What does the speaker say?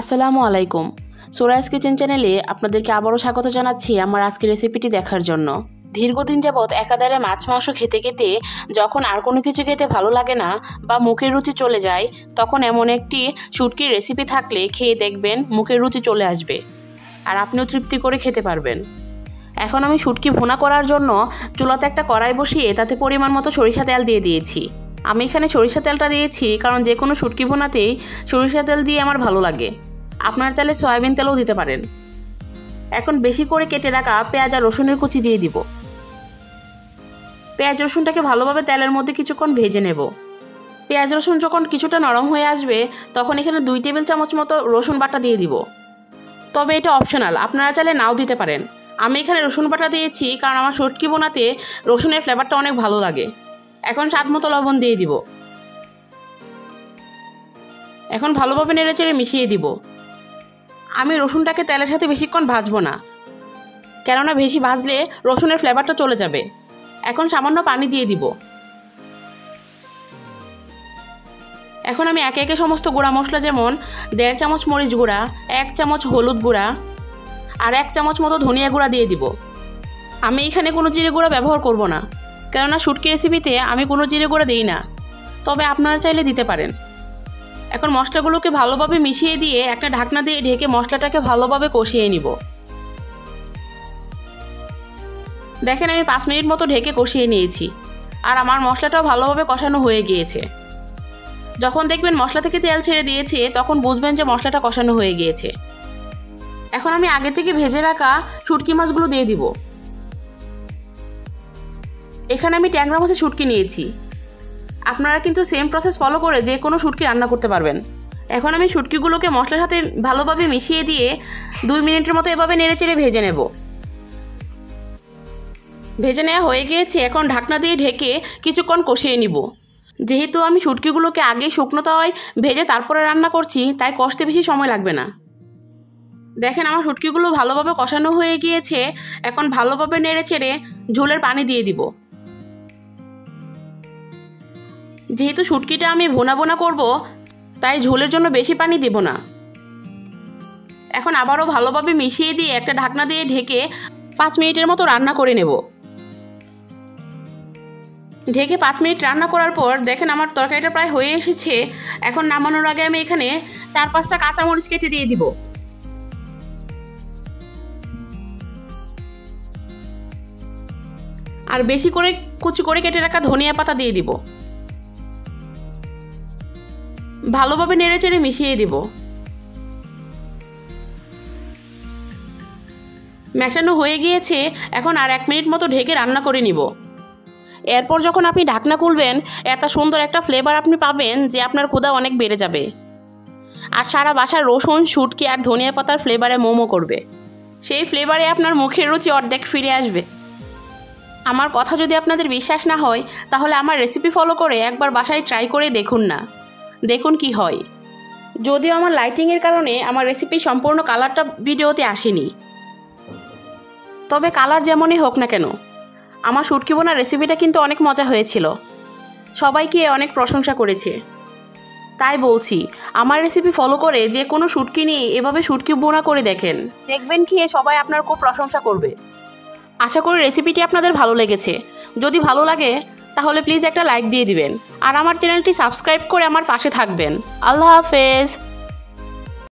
আসসালামু আলাইকুম। সুরাইস কিচেন চ্যানেলে আপনাদেরকে আবারও স্বাগত জানাচ্ছি আমার আজকের রেসিপিটি দেখার জন্য। দীর্ঘদিন যাবৎ একাধারে মাছ মাংস খেতে খেতে যখন আর কোনো কিছু খেতে ভালো লাগে না বা মুখের রুচি চলে যায়, তখন এমন একটি শুটকির রেসিপি থাকলে খেয়ে দেখবেন মুখের রুচি চলে আসবে আর আপনিও তৃপ্তি করে খেতে পারবেন। এখন আমি শুটকি ভুনা করার জন্য চুলাতে একটা কড়াই বসিয়ে তাতে পরিমাণ মতো সরিষা তেল দিয়ে দিয়েছি। আমি এখানে সরিষা তেলটা দিয়েছি কারণ যে কোনো শুটকি ভুনাতেই সরিষা তেল দিয়ে আমার ভালো লাগে। আপনারা চাইলে সয়াবিন তেলও দিতে পারেন। এখন বেশি করে কেটে রাখা পেঁয়াজ আর রসুনের কুচি দিয়ে দিব। পেঁয়াজ রসুনটাকে ভালোভাবে তেলের মধ্যে কিছুক্ষণ ভেজে নেব। পেঁয়াজ রসুন যখন কিছুটা নরম হয়ে আসবে তখন এখানে 2 টেবিল চামচ মতো রসুন বাটা দিয়ে দিব। তবে এটা অপশনাল, আপনারা চাইলে নাও দিতে পারেন। আমি এখানে রসুন বাটা দিয়েছি কারণ আমার শুটকি বোনাতে রসুনের ফ্লেভারটা অনেক ভালো লাগে। এখন স্বাদ মতো লবণ দিয়ে দিব। এখন ভালোভাবে নেড়েচেড়ে মিশিয়ে দিব। আমি রসুনটাকে তেলের সাথে বেশিক্ষণ ভাজবো না, কেননা বেশি ভাজলে রসুনের ফ্লেভারটা চলে যাবে। এখন সামান্য পানি দিয়ে দিব। এখন আমি একে একে সমস্ত গুঁড়া মশলা, যেমন 1.5 চামচ মরিচ গুঁড়া, 1 চামচ হলুদ গুঁড়া আর 1 চামচ মতো ধনিয়া গুঁড়া দিয়ে দিব। আমি এখানে কোনো জিরে গুঁড়া ব্যবহার করব না, কেননা শুটকি রেসিপিতে আমি কোনো জিরে গুঁড়া দিই না, তবে আপনারা চাইলে দিতে পারেন। এখন মশলাগুলোকে ভালোভাবে মিশিয়ে দিয়ে একটা ঢাকনা দিয়ে ঢেকে মশলাটাকে ভালোভাবে কষিয়ে নিব। দেখেন আমি 5 মিনিট মতো ঢেকে কষিয়ে নিয়েছি আর আমার মশলাটাও ভালোভাবে কষানো হয়ে গিয়েছে। যখন দেখবেন মশলা থেকে তেল ছেড়ে দিয়েছে তখন বুঝবেন যে মশলাটা কষানো হয়ে গিয়েছে। এখন আমি আগে থেকে ভেজে রাখা শুটকি মাছগুলো দিয়ে দিব। এখানে আমি ট্যাংরা মাছের শুটকি নিয়েছি। আপনারা কিন্তু সেম প্রসেস ফলো করে যে কোনো শুটকি রান্না করতে পারবেন। এখন আমি শুটকিগুলোকে মশলার সাথে ভালোভাবে মিশিয়ে দিয়ে 2 মিনিটের মতো এভাবে নেড়েচেড়ে ভেজে নেব। ভেজে নেওয়া হয়ে গিয়েছে। এখন ঢাকনা দিয়ে ঢেকে কিছুক্ষণ কষিয়ে নিব। যেহেতু আমি শুটকিগুলোকে আগে শুকনো তাওয়ায় ভেজে তারপরে রান্না করছি, তাই কষতে বেশি সময় লাগবে না। দেখেন আমার শুটকিগুলো ভালোভাবে কষানো হয়ে গিয়েছে। এখন ভালোভাবে নেড়েচেড়ে ঝোলের পানি দিয়ে দিব। যেহেতু শুটকিটা আমি ভুনা ভুনা করব, তাই ঝোলের জন্য বেশি পানি দেব না। এখন আবারও ভালোভাবে মিশিয়ে দিয়ে একটা ঢাকনা দিয়ে ঢেকে 5 মিনিটের মতো রান্না করে নেব। ঢেকে 5 মিনিট রান্না করার পর দেখেন আমার তরকারিটা প্রায় হয়ে এসেছে। এখন নামানোর আগে আমি এখানে 4-5টা কাঁচামরিচ কেটে দিয়ে দিব। আর বেশি করে কুচি করে কেটে রাখা ধনিয়া পাতা দিয়ে দিব। ভালোভাবে নেড়েচেড়ে মিশিয়ে দিব। মেশানো হয়ে গিয়েছে। এখন আর 1 মিনিট মতো ঢেকে রান্না করে নিব। এরপর যখন আপনি ঢাকনা খুলবেন, এত সুন্দর একটা ফ্লেভার আপনি পাবেন যে আপনার ক্ষুধা অনেক বেড়ে যাবে। আর সারা বাসার রসুন, শুটকি আর ধনিয়া পাতার ফ্লেভারে মোমো করবে। সেই ফ্লেভারে আপনার মুখের রুচি অর্ধেক ফিরে আসবে। আমার কথা যদি আপনাদের বিশ্বাস না হয়, তাহলে আমার রেসিপি ফলো করে একবার বাসায় ট্রাই করে দেখুন না, দেখুন কি হয়। যদিও আমার লাইটিংয়ের কারণে আমার রেসিপি সম্পূর্ণ কালারটা ভিডিওতে আসেনি, তবে কালার যেমনই হোক না কেন, আমার শুটকি বোনার রেসিপিটা কিন্তু অনেক মজা হয়েছিল। সবাইকে অনেক প্রশংসা করেছে। তাই বলছি, আমার রেসিপি ফলো করে যে কোনো শুটকি নিয়ে এভাবে শুটকি বোনা করে দেখেন, দেখবেন খেয়ে সবাই আপনার খুব প্রশংসা করবে। আশা করি রেসিপিটি আপনাদের ভালো লেগেছে। যদি ভালো লাগে তাহলে প্লিজ একটা লাইক দিয়ে দিবেন আর আমার চ্যানেলটি সাবস্ক্রাইব করে আমার পাশে থাকবেন। আল্লাহ হাফেজ।